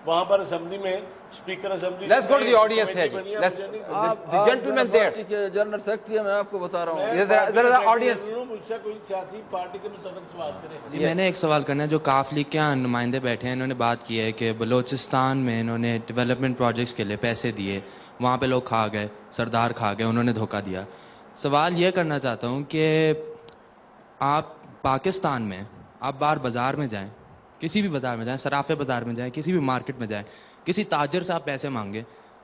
وہاں پر اسمبلی میں speaker assembly. Let's go to the audience here. The gentleman there. General secretary میں آپ کو بتا رہا ہوں. There is an audience. مجھ سے کوئی سیاسی پارٹی کے متعلق سوال کرے. جی میں نے ایک سوال کرنا ہے. جو کاف لیگ کے نمائندے بیٹھے ہیں انہوں نے بات کی ہے کہ بلوچستان میں انہوں نے ڈیولپمنٹ پروجیکٹس کے لیے پیسے دیے, وہاں پہ لوگ کھا گئے, سردار کھا گئے, انہوں نے دھوکہ دیا. سوال یہ کرنا چاہتا ہوں کہ آپ پاکستان میں آپ باہر بازار میں جائیں, کسی بھی بازار میں جائیں, صرافے بازار میں جائیں, کسی بھی مارکیٹ میں جائیں, کسی تاجر سے آپ پیسے مانگیں,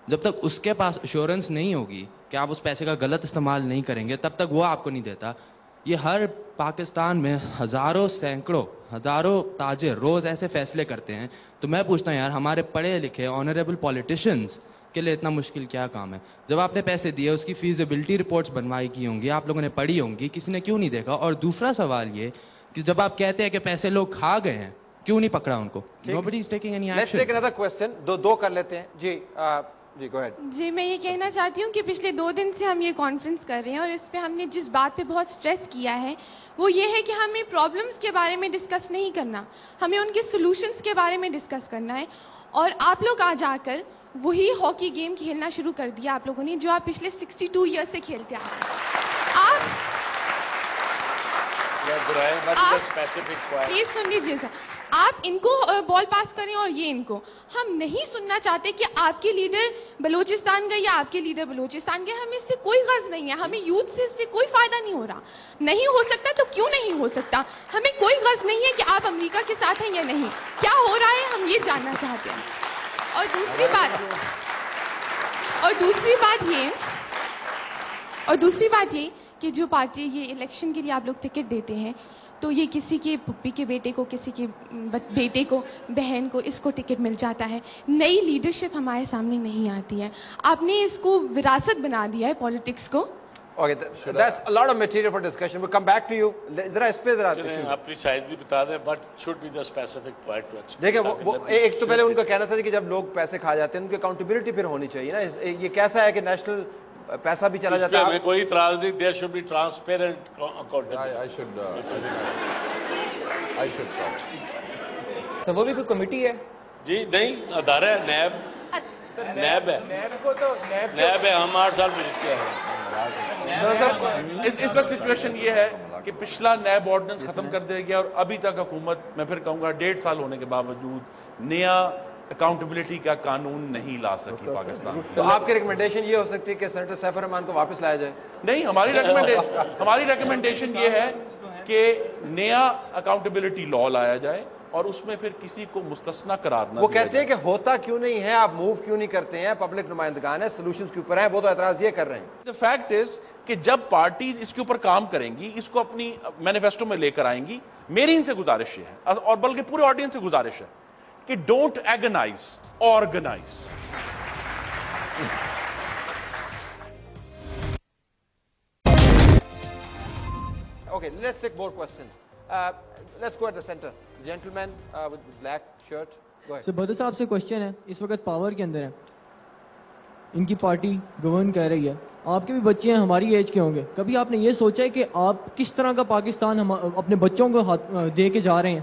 جب تک اس کے پاس ایشورنس نہیں ہوگی کہ آپ اس پیسے کا غلط استعمال نہیں کریں گے تب تک وہ آپ کو نہیں دیتا. یہ ہر پاکستان میں ہزاروں سینکڑوں ہزاروں تاجر روز ایسے فیصلے کرتے ہیں. تو میں پوچھتا ہوں یار ہمارے پڑھے لکھے آنریبل پولیٹیشینس کے لیے اتنا مشکل کیا کام ہے؟ جب آپ نے پیسے دیے اس کی فیزیبلٹی رپورٹس بنوائی کی ہوں گی, آپ لوگوں نے پڑھی ہوں گی, کسی نے کیوں نہیں دیکھا؟ اور دوسرا سوال یہ کہ جب آپ کہتے ہیں کہ پیسے لوگ کھا گئے ہیں کیوں نہیں پکڑا ان کو؟ Nobody is taking any action. Let's take another question. دو کر لیتے ہیں. جی go ahead. جی میں یہ کہنا چاہتی ہوں کہ پچھلے 2 دن سے ہم یہ کانفرنس کر رہے ہیں اور اس پہ ہم نے جس بات پہ بہت سٹریس کیا ہے وہ یہ ہے کہ ہمیں پرابلمس کے بارے میں ڈسکس نہیں کرنا, ہمیں ان کے سولوشنس کے بارے میں ڈسکس کرنا ہے. اور آپ لوگ آ جا کر وہی ہاکی گیم کھیلنا شروع کر دیا آپ لوگوں نے جو آپ پچھلے 62 ایئر سے کھیلتے آ رہے ہیں. پلیز سن لیجیے سر, آپ ان کو بال پاس کریں اور یہ ان کو. ہم نہیں سننا چاہتے کہ آپ کے لیڈر بلوچستان گئے یا آپ کے لیڈر بلوچستان گئے. ہمیں اس سے کوئی غرض نہیں ہے, ہمیں یوتھ سے اس سے کوئی فائدہ نہیں ہو رہا. نہیں ہو سکتا تو کیوں نہیں ہو سکتا؟ ہمیں کوئی غرض نہیں ہے کہ آپ امریکہ کے ساتھ ہیں یا نہیں. کیا ہو رہا ہے ہم یہ جاننا چاہتے ہیں. اور دوسری بات یہ کہ جو پارٹی یہ الیکشن کے لیے آپ لوگ ٹکٹ دیتے ہیں تو یہ کسی کے پھپھی کے بیٹے کو, کسی کے بیٹے کو, بہن کو, اس کو ٹکٹ مل جاتا ہے. نئی لیڈرشپ ہمارے سامنے نہیں آتی ہے. آپ نے اس کو وراثت بنا دیا ہے پالیٹکس کو. Okay, that's a lot of material for discussion. We'll come back to you. ذرا اس پہ ذرا آپ پریسائزلی بتا دیں what should be the specific point to explain. دیکھیں ایک تو پہلے ان کا کہنا تھا کہ جب لوگ پیسے کھا جاتے ہیں ان کی اکاؤنٹیبلٹی پھر ہونی چاہیے نا. یہ کیسا ہے کہ نیشنل پیسہ بھی چلا جاتا ہے. ہمیں کوئی اعتراض نہیں. there should be transparent accountability. I should تو وہ بھی کوئی کمیٹی ہے؟ جی نہیں, ادارہ ہے, نیب ہے. نیب ہے, ہم 8 سال مل کے ہیں. اس وقت سچویشن یہ ہے کہ پچھلا نیب آرڈیننس ختم کر دیا گیا اور ابھی تک حکومت, میں پھر کہوں گا 1.5 سال ہونے کے باوجود نیا اکاؤنٹیبلٹی کا قانون نہیں لا سکی پاکستان. تو آپ کی ریکمنڈیشن یہ ہو سکتی ہے کہ سینیٹر سیف الرحمان کو واپس لایا جائے؟ نہیں, ہماری ریکمنڈیشن یہ ہے کہ نیا اکاؤنٹیبلٹی لا لایا جائے اور اس میں پھر کسی کو مستثنا قرار نہ. وہ کہتے ہیں کہ ہوتا کیوں نہیں ہے, آپ موو کیوں نہیں کرتے ہیں, پبلک نمائندگان ہیں, سولوشنز کے اوپر ہیں, وہ تو اعتراض یہ کر رہے ہیں. The fact is کہ جب پارٹیز اس کے اوپر کام کریں گی, اس کو اپنی مینیفیسٹو میں لے کر آئیں گی, میری ان سے گزارش یہ ہے اور بلکہ پورے آڈینس سے گزارش ہے کہ don't agonize, organize. Okay, let's take more questions. Let's go at the center. Gentleman with black shirt. Go ahead. So بدر صاحب سے کوشچن ہے, اس وقت پاور کے اندر ہے, ان کی پارٹی گورن کر رہی ہے, آپ کے بھی بچے ہیں, ہماری ایج کے ہوں گے. کبھی آپ نے یہ سوچا ہے کہ آپ کس طرح کا پاکستان اپنے بچوں کو دے کے جا رہے ہیں؟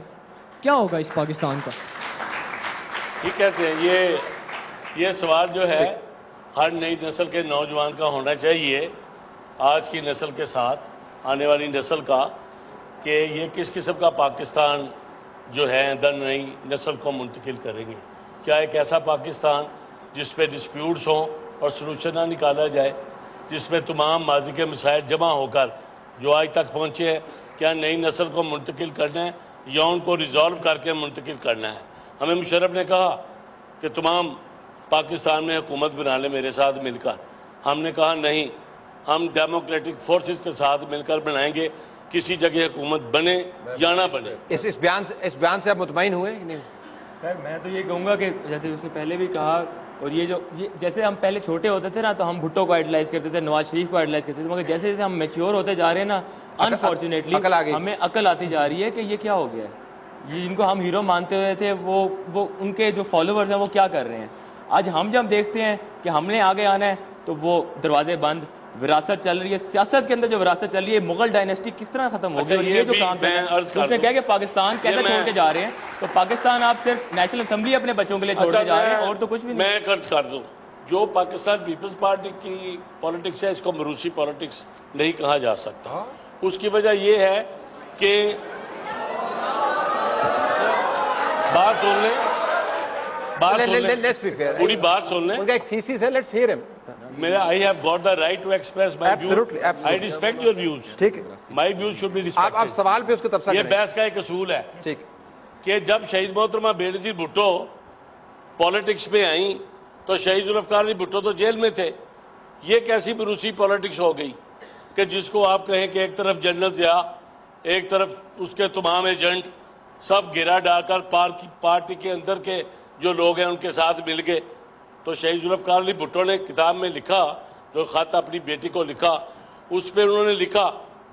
کیا ہوگا اس پاکستان کا؟ ٹھیک کہتے ہیں. یہ سوال جو ہے ہر نئی نسل کے نوجوان کا ہونا چاہیے, آج کی نسل کے ساتھ آنے والی نسل کا, کہ یہ کس قسم کا پاکستان جو ہے در نئی نسل کو منتقل کریں گے. کیا ایک ایسا پاکستان جس پہ ڈسپیوٹس ہوں اور سلوشن نہ نکالا جائے, جس میں تمام ماضی کے مسائل جمع ہو کر جو آج تک پہنچے ہیں, کیا نئی نسل کو منتقل کرنا ہے یا ان کو ریزالو کر کے منتقل کرنا ہے؟ ہمیں مشرف نے کہا کہ تمام پاکستان میں حکومت بنا لیں میرے ساتھ مل کر. ہم نے کہا نہیں, ہم ڈیموکریٹک فورسز کے ساتھ مل کر بنائیں گے, کسی جگہ حکومت بنے یا نہ بنے. اس بیان سے آپ مطمئن ہوئے کہ نہیں؟ سر میں تو یہ کہوں گا کہ جیسے اس نے پہلے بھی کہا, اور یہ جیسے ہم پہلے چھوٹے ہوتے تھے نا تو ہم بھٹو کو آئیڈلائز کرتے تھے, نواز شریف کو آئیڈلائز کرتے تھے, مگر جیسے جیسے ہم میچیور ہوتے جا رہے ہیں نا, انفارچونیٹلی ہمیں عقل آتی جا رہی ہے کہ یہ کیا ہو گیا ہے. یہ جن کو ہم ہیرو مانتے ہوئے تھے وہ ان کے جو فالوورز ہیں وہ کیا کر رہے ہیں. آج ہم جب دیکھتے ہیں کہ ہم نے آگے آنا ہے تو وہ دروازے بند, وراثت چل رہی ہے سیاست کے اندر، جو وراثت چل رہی ہے مغل ڈائنیسٹی کس طرح ختم ہوگی؟ اور یہ جو کام اس نے کہا کہ پاکستان کیسے چھوڑ کے جا رہے ہیں، تو پاکستان آپ صرف نیشنل اسمبلی اپنے بچوں کے لیے چھوڑ کے جا رہے ہیں اور تو کچھ بھی نہیں۔ میں عرض کر دوں، جو پاکستان پیپلز پارٹی کی پالیٹکس ہے اس کو موروثی پالیٹکس نہیں کہا جا سکتا۔ اس کی وجہ یہ ہے کہ بات سن لیں، پوری بات سن لیں، ان کا ایک تھیسس ہے، لیٹس ہیئر ہم۔ میرا I have got the right to express my views. I respect your views. ٹھیک ہے، My views should be respected. آپ سوال پہ اس کو تبصرہ یہ کریں۔ بحث کا ایک اصول ہے ٹھیک کہ جب شہید محترمہ بے نظیر بھٹو پالیٹکس میں آئیں تو شہید ذوالفقار علی بھٹو تو جیل میں تھے۔ یہ کیسی موروثی پالیٹکس ہو گئی کہ جس کو آپ کہیں کہ ایک طرف جنرل ضیاء، ایک طرف اس کے تمام ایجنٹ سب گرا ڈال کر پارٹی کے اندر کے جو لوگ ہیں ان کے ساتھ مل گئے۔ تو شہید ذوالفقار علی بھٹو نے کتاب میں لکھا، جو خط اپنی بیٹی کو لکھا، اس پہ انہوں نے لکھا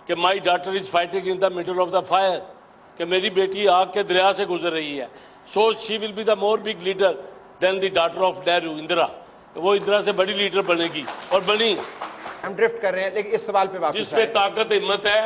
کہ my daughter is fighting in the middle of the fire, کہ میری بیٹی آگ کے دریا سے گزر رہی ہے، so she will be the more big leader then the daughter of Nehru, Indira, وہ اندرا سے بڑی لیڈر بنے گی اور بنی۔ ہم ڈرفٹ کر رہے ہیں، لیکن اس سوال پہ واپس جس پہ طاقت ہمت ہے،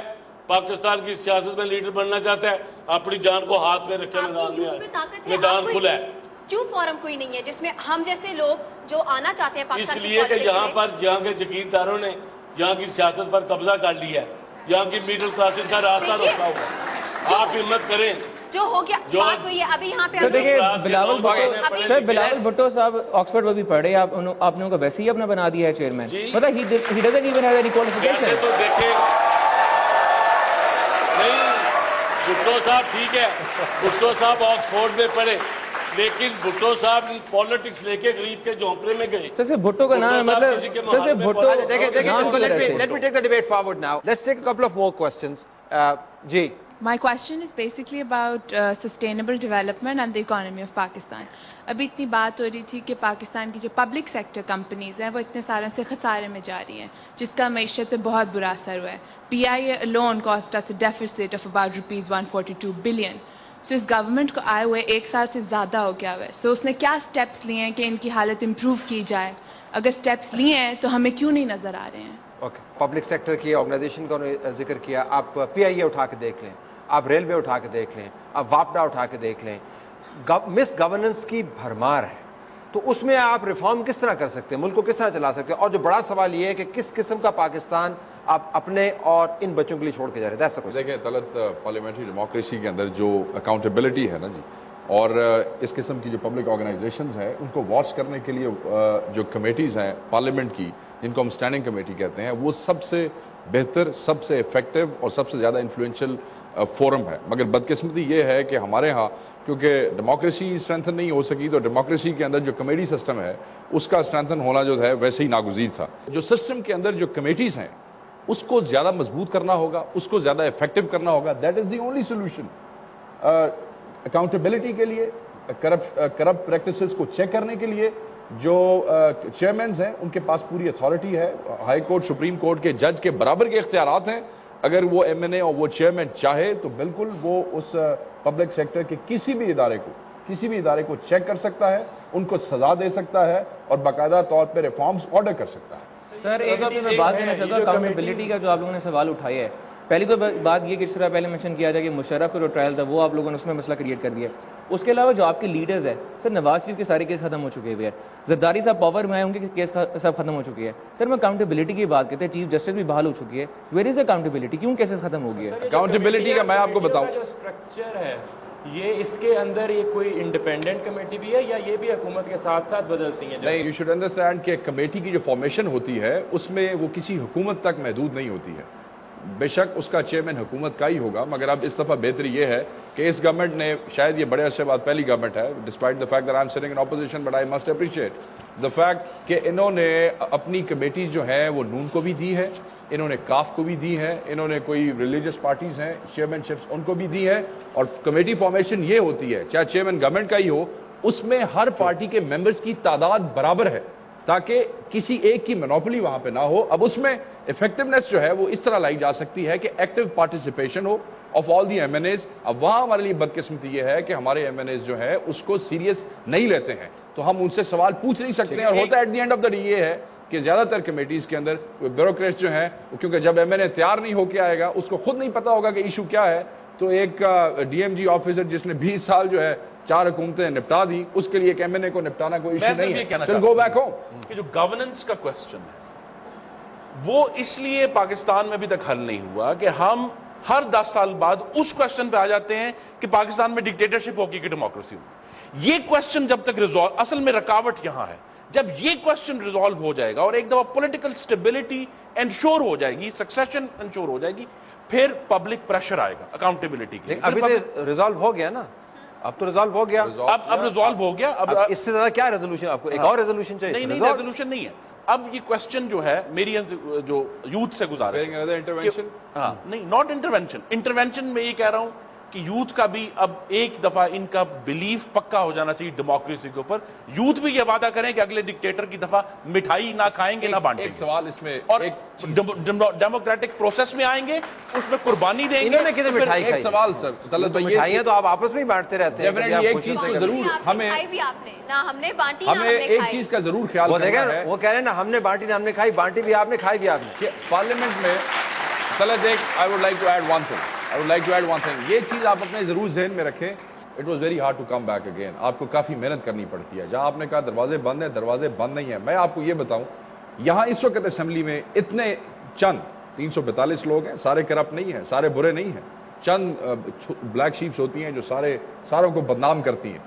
پاکستان کی سیاست میں لیڈر بننا چاہتا ہے، اپنی جان کو ہاتھ میں رکھے میدان میں آئے، میدان کھلا ہے۔ کیوں فورم کوئی نہیں ہے جس میں ہم جیسے لوگ جو آنا چاہتے ہیں اس لیے کہ یہاں پر جہاں کے جگیرداروں نے یہاں کی سیاست پر قبضہ کر لیا ہے، یہاں کی میڈل کلاسز کا راستہ روکا ہوا ہے۔ آپ ہمت کریں، جو ہو گیا بات ہوئی ہے ابھی یہاں پہ دیکھیں بلاول بھٹو صاحب آکسفورڈ میں بھی پڑھے، آپ نے ان کو ویسے ہی اپنا بنا دیا ہے چیئرمین، مطلب he doesn't even have any qualification۔ ویسے تو دیکھیں نہیں، بھٹو صاحب ٹھیک ہے، بھٹو صاحب آکسفورڈ میں پڑھے، لیکن بھٹو صاحب پالیٹکس لے کے غریب کے جھونپڑے میں گئے۔ سر بھٹو کا نام مطلب سر Bhutto let me take the debate forward now. Let's take a couple of more questions. G My question is basically about sustainable development and the economy of Pakistan. ابھی اتنی بات ہو رہی تھی کہ پاکستان کی جو پبلک سیکٹر کمپنیز ہیں وہ اتنے سالوں سے خسارے میں جا رہی ہیں، جس کا معیشت پہ بہت برا اثر ہوا ہے۔ PIA alone cost us a deficit of about ₹142 billion. So اس گورنمنٹ کو آئے ہوئے 1 سال سے زیادہ ہو گیا ہوا ہے، سو اس نے کیا سٹیپس لیے ہیں کہ ان کی حالت امپروو کی جائے؟ اگر سٹیپس لیے ہیں تو ہمیں کیوں نہیں نظر آ رہے ہیں؟ اوکے، پبلک سیکٹر کی آرگنائزیشن کا ذکر کیا، آپ PIA اٹھا کے دیکھ لیں، آپ ریلوے اٹھا کے دیکھ لیں، آپ واپڈا اٹھا کے دیکھ لیں، مس گورننس کی بھرمار ہے، تو اس میں آپ ریفارم کس طرح کر سکتے ہیں، ملک کو کس طرح چلا سکتے ہیں؟ اور جو بڑا سوال یہ ہے کہ کس قسم کا پاکستان آپ اپنے اور ان بچوں کے لیے چھوڑ کے جا رہے ہیں؟ دیکھیں طلعت، پارلیمنٹری ڈیموکریسی کے اندر جو اکاؤنٹیبلٹی ہے نا جی، اور اس قسم کی جو پبلک آرگنائزیشنز ہیں ان کو واچ کرنے کے لیے جو کمیٹیز ہیں پارلیمنٹ کی، جن کو ہم اسٹینڈنگ کمیٹی کہتے ہیں، وہ سب سے بہتر، سب سے افیکٹو اور سب سے زیادہ انفلوئنشل فورم ہے۔ مگر بدقسمتی یہ ہے کہ ہمارے ہاں کیونکہ ڈیموکریسی اسٹرینتھن نہیں ہو سکی، تو ڈیموکریسی کے اندر جو کمیٹی سسٹم ہے اس کا اسٹرینتھن ہونا جو ہے ویسے ہی ناگزیر تھا۔ جو سسٹم کے اندر جو کمیٹیز ہیں اس کو زیادہ مضبوط کرنا ہوگا، اس کو زیادہ افیکٹو کرنا ہوگا۔ That is the only solution accountability کے لیے، کرپٹ پریکٹسز کو چیک کرنے کے لیے۔ جو چیئرمینز ہیں ان کے پاس پوری اتھارٹی ہے، ہائی کورٹ، سپریم کورٹ کے جج کے برابر کے اختیارات ہیں۔ اگر وہ MNA اور وہ چیئرمین چاہے تو بالکل وہ اس پبلک سیکٹر کے کسی بھی ادارے کو چیک کر سکتا ہے، ان کو سزا دے سکتا ہے اور باقاعدہ طور پہ ریفارمز آرڈر کر سکتا ہے۔ سر ایک چیز میں بات دینا چاہتا ہوں، اکاؤنٹیبلٹی کا جو آپ لوگوں نے سوال اٹھایا ہے، پہلی تو بات یہ کہ جس طرح پہلے مینشن کیا جائے کہ مشرف کا جو ٹرائل تھا وہ آپ لوگوں نے اس میں مسئلہ کریٹ کر دیا۔ اس کے علاوہ جو آپ کے لیڈرز ہیں، سر نواز شریف کے سارے کیس ختم ہو چکے ہوئے ہیں، زرداری صاحب پاور میں آئے، ان کے کیس سب ختم ہو چکے ہیں۔ سر میں اکاؤنٹیبلٹی کی بات کرتے ہیں، چیف جسٹس بھی بحال ہو چکی ہے، ویئر از اکاؤنٹیبلٹی؟ کیوں کیسز ختم ہو گئی ہے؟ اکاؤنٹیبلٹی کا میں آپ کو بتاؤں، جو اسٹرکچر ہے یہ اس کے اندر یہ کوئی انڈیپینڈنٹ کمیٹی بھی ہے یا یہ بھی حکومت کے ساتھ ساتھ بدلتی ہیں؟ نہیں، یو شوڈ انڈرسٹینڈ کہ کمیٹی کی جو فارمیشن ہوتی ہے اس میں وہ کسی حکومت تک محدود نہیں ہوتی ہے۔ بے شک اس کا چیئرمین حکومت کا ہی ہوگا، مگر اب اس دفعہ بہتری یہ ہے کہ اس گورنمنٹ نے، شاید یہ بڑے عرصے بعد پہلی گورنمنٹ ہے، despite the fact that I am sitting in opposition but I must appreciate the fact کہ انہوں نے اپنی کمیٹیز جو ہیں وہ نون کو بھی دی ہے، انہوں نے کاف کو بھی دی ہے، انہوں نے کوئی ریلیجس پارٹیز ہیں چیئرمین شپس ان کو بھی دی ہے، اور کمیٹی فارمیشن یہ ہوتی ہے چاہے چیئرمین گورنمنٹ کا ہی ہو، اس میں ہر پارٹی کے ممبرز کی تعداد برابر ہے تاکہ کسی ایک کی مونوپلی وہاں پہ نہ ہو۔ اب اس میں افیکٹونیس جو ہے وہ اس طرح لائی جا سکتی ہے کہ active participation who of all the MNAs۔ اب وہاں ہمارے لیے بدقسمتی یہ ہے کہ ہمارے MNAs جو ہے اس کو سیریس نہیں لیتے ہیں، تو ہم ان سے سوال پوچھ نہیں سکتے ہیں، اور ہوتا ہے at the end of the day یہ ہے کہ زیادہ تر کمیٹیز کے اندر بیوروکریٹس جو ہیں کیونکہ جب ایم این اے تیار نہیں ہو کے آئے گا اس کو خود نہیں پتا ہوگا کہ ایشو کیا ہے, تو ایک ڈی ایم جی آفیسر جس نے 20 سال جو ہے 4 حکومتیں نپٹا دی, اس کے لیے ایک ایم این اے کو نپٹانا کوئی ایشو نہیں ہے. چل گو بیک ہوم. کہ جو گورننس کا کوسچن ہے وہ اس لیے پاکستان میں ابھی تک حل نہیں ہوا کہ ہم ہر 10 سال بعد اس کوسچن پہ آ جاتے ہیں کہ پاکستان میں ڈکٹیٹرشپ ہوگی کہ ڈیموکریسی ہوگی. یہ کوسچن جب تک ریزالو, اصل میں رکاوٹ یہاں ہے, جب یہ کوسچن ریزالو ہو جائے گا اور ایک دفعہ پولیٹیکل سٹیبلٹی انشور ہو جائے گی, سکسیشن انشور ہو جائے گی, پھر پبلک پریشر آئے گا اکاؤنٹیبلٹی کے. ابھی تو ریزالو ہو گیا نا, اب تو ریزالو ہو گیا, اب ریزالو ہو گیا. اب اس سے زیادہ کیا ریزولوشن آپ کو, ایک اور ریزولوشن چاہیے؟ نہیں, ریزولوشن نہیں ہے. اب یہ کوسچن جو ہے میری جو یوتھ سے گزارش ہے, ہاں نہیں, ناٹ انٹرونشن. انٹرونشن میں یہ کہہ رہا ہوں کہ یوتھ کا بھی اب ایک دفعہ ان کا بلیف پکا ہو جانا چاہیے ڈیموکریسی کے اوپر. یوتھ بھی یہ وعدہ کریں کہ اگلے ڈکٹیٹر کی دفعہ مٹھائی نہ کھائیں گے نہ بانٹیں گے. ایک سوال اس میں, اور ڈیموکریٹک پروسیس میں آئیں گے, اس میں قربانی دیں گے. انہوں نے کتنے مٹھائی کھائی؟ ایک سوال سر, مٹھائیاں تو آپ آپس میں ہی بانٹتے رہتے ہیں. ایک چیز کا ضرور ہمیں ایک چیز کا ضرور خیال کرنا ہے, وہ کہہ رہے ہیں نا ہم نے بانٹی نہ ہم نے کھائی, بانٹی بھی آپ نے, کھائی بھی آپ نے. کہ پارلیمنٹ میں طلعت ایک I would like to add one thing. یہ چیز آپ اپنے ضرور ذہن میں رکھیں. It was very hard to come back again. آپ کو کافی محنت کرنی پڑتی ہے. جہاں آپ نے کہا دروازے بند ہیں, دروازے بند نہیں ہیں. میں آپ کو یہ بتاؤں, یہاں اس وقت اسمبلی میں اتنے چند 342 لوگ ہیں, سارے کرپٹ نہیں ہیں, سارے برے نہیں ہیں, چند بلیک شیپس ہوتی ہیں جو ساروں کو بدنام کرتی ہیں.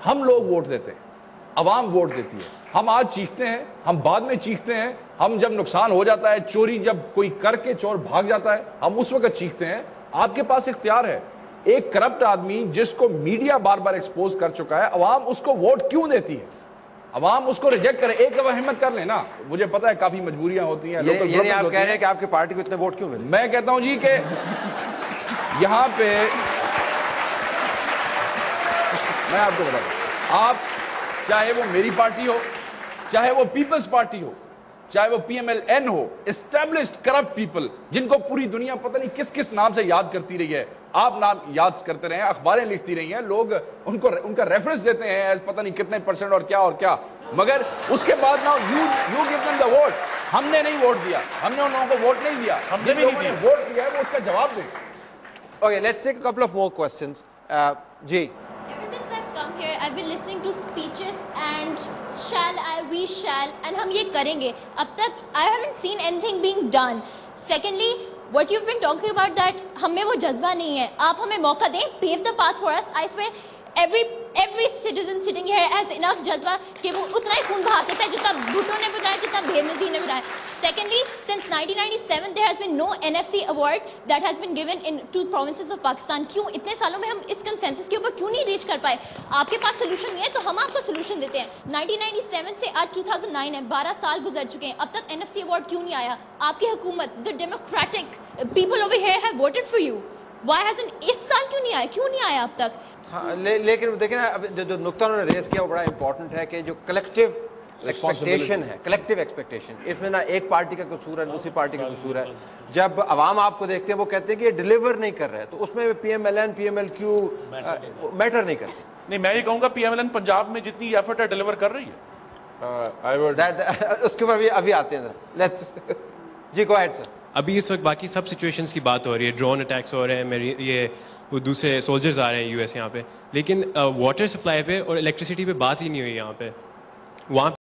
ہم لوگ ووٹ دیتے ہیں, عوام ووٹ دیتی ہے. ہم آج چیختے ہیں, ہم بعد میں چیختے ہیں, ہم جب نقصان ہو جاتا ہے, چوری جب کوئی کر کے چور بھاگ جاتا ہے, ہم اس وقت چیختے ہیں. آپ کے پاس اختیار ہے. ایک کرپٹ آدمی جس کو میڈیا بار بار ایکسپوز کر چکا ہے, عوام اس کو ووٹ کیوں دیتی ہے؟ عوام اس کو ریجیکٹ کرے. ایک دفعہ ہمت کر لیں نا, مجھے پتا ہے کافی مجبوریاں ہوتی ہیں. یعنی آپ کہہ رہے ہیں کہ آپ کی پارٹی کو اتنے ووٹ کیوں ملے؟ میں کہتا ہوں جی کہ یہاں پہ میں آپ کو بتا دوں, آپ چاہے وہ میری پارٹی ہو, چاہے وہ پیپلز پارٹی ہو, چاہے وہ پی ایم ایل این ہو, اسٹیبلشڈ کرپٹ پیپل جن کو پوری دنیا پتہ نہیں کس کس نام سے یاد کرتی رہی ہے, آپ نام یاد کرتے رہے ہیں, اخباریں لکھتی رہی ہیں, لوگ ان کا ریفرنس دیتے ہیں ایز پتہ نہیں کتنے % اور کیا, مگر اس کے بعد نا you give them the vote. ہم نے نہیں ووٹ دیا, ہم نے ان لوگوں کو ووٹ نہیں دیا, ہم نے ووٹ دیا ہے وہ اس کا جواب دیں. Okay, let's take a couple of more questions. G. Ever since I've come here, I've been listening to speeches and we shall, and ہم یہ کریں گے. اب تک I haven't seen anything being done. Secondly, what you've been talking about that ہمیں وہ جذبہ نہیں ہے. آپ ہمیں موقع دیں, pave the path for us. I swear, every citizen sitting here has enough جذبہ کہ وہ اتنا ہی خون بہا سکتا ہے جتنا بھٹو نے بتایا, جتنا بھید نظیر نے بتایا. Secondly, since 1997 there has been no NFC award that has been given in 2 provinces of Pakistan. کیوں اتنے سالوں میں ہم اس کنسنسس کے اوپر کیوں نہیں ریچ کر پائے؟ آپ کے پاس سولوشن نہیں ہے تو ہم آپ کو سولوشن دیتے ہیں. 1997 سے آج 2009 ہے, 12 سال گزر چکے ہیں, اب تک NFC award کیوں نہیں آیا؟ آپ کی حکومت, the democratic people over here have voted for you. Why hasn't اس سال کیوں نہیں آیا اب تک؟ ہاں لیکن دیکھیں نا, جو نقطہ انہوں نے ریز کیا وہ بڑا امپورٹنٹ ہے کہ جو کلیکٹیو ایکسپیکٹیشن ہے, کلیکٹیو ایکسپیکٹیشن, اس میں نہ ایک پارٹی کا قصور ہے, دوسری پارٹی کا قصور ہے. جب عوام آپ کو دیکھتے ہیں وہ کہتے ہیں کہ یہ ڈیلیور نہیں کر رہے, تو اس میں P M L N, P M L Q matter نہیں کرتے. نہیں, میں یہ کہوں گا P M L N Punjab میں جتنی ایفرٹ ہے ڈیلیور کر رہی ہے. اس کے اوپر ابھی آتے ہیں. جی گو اہیڈ سر. ابھی اس وقت باقی سب سچویشنز کی بات ہو رہی ہے, ڈرون اٹیکس ہو رہے ہیں, میری یہ وہ دوسرے سولجرز آ رہے ہیں US یہاں پہ, لیکن واٹر سپلائی پہ اور الیکٹریسٹی پہ بات ہی نہیں ہوئی یہاں پہ. وہاں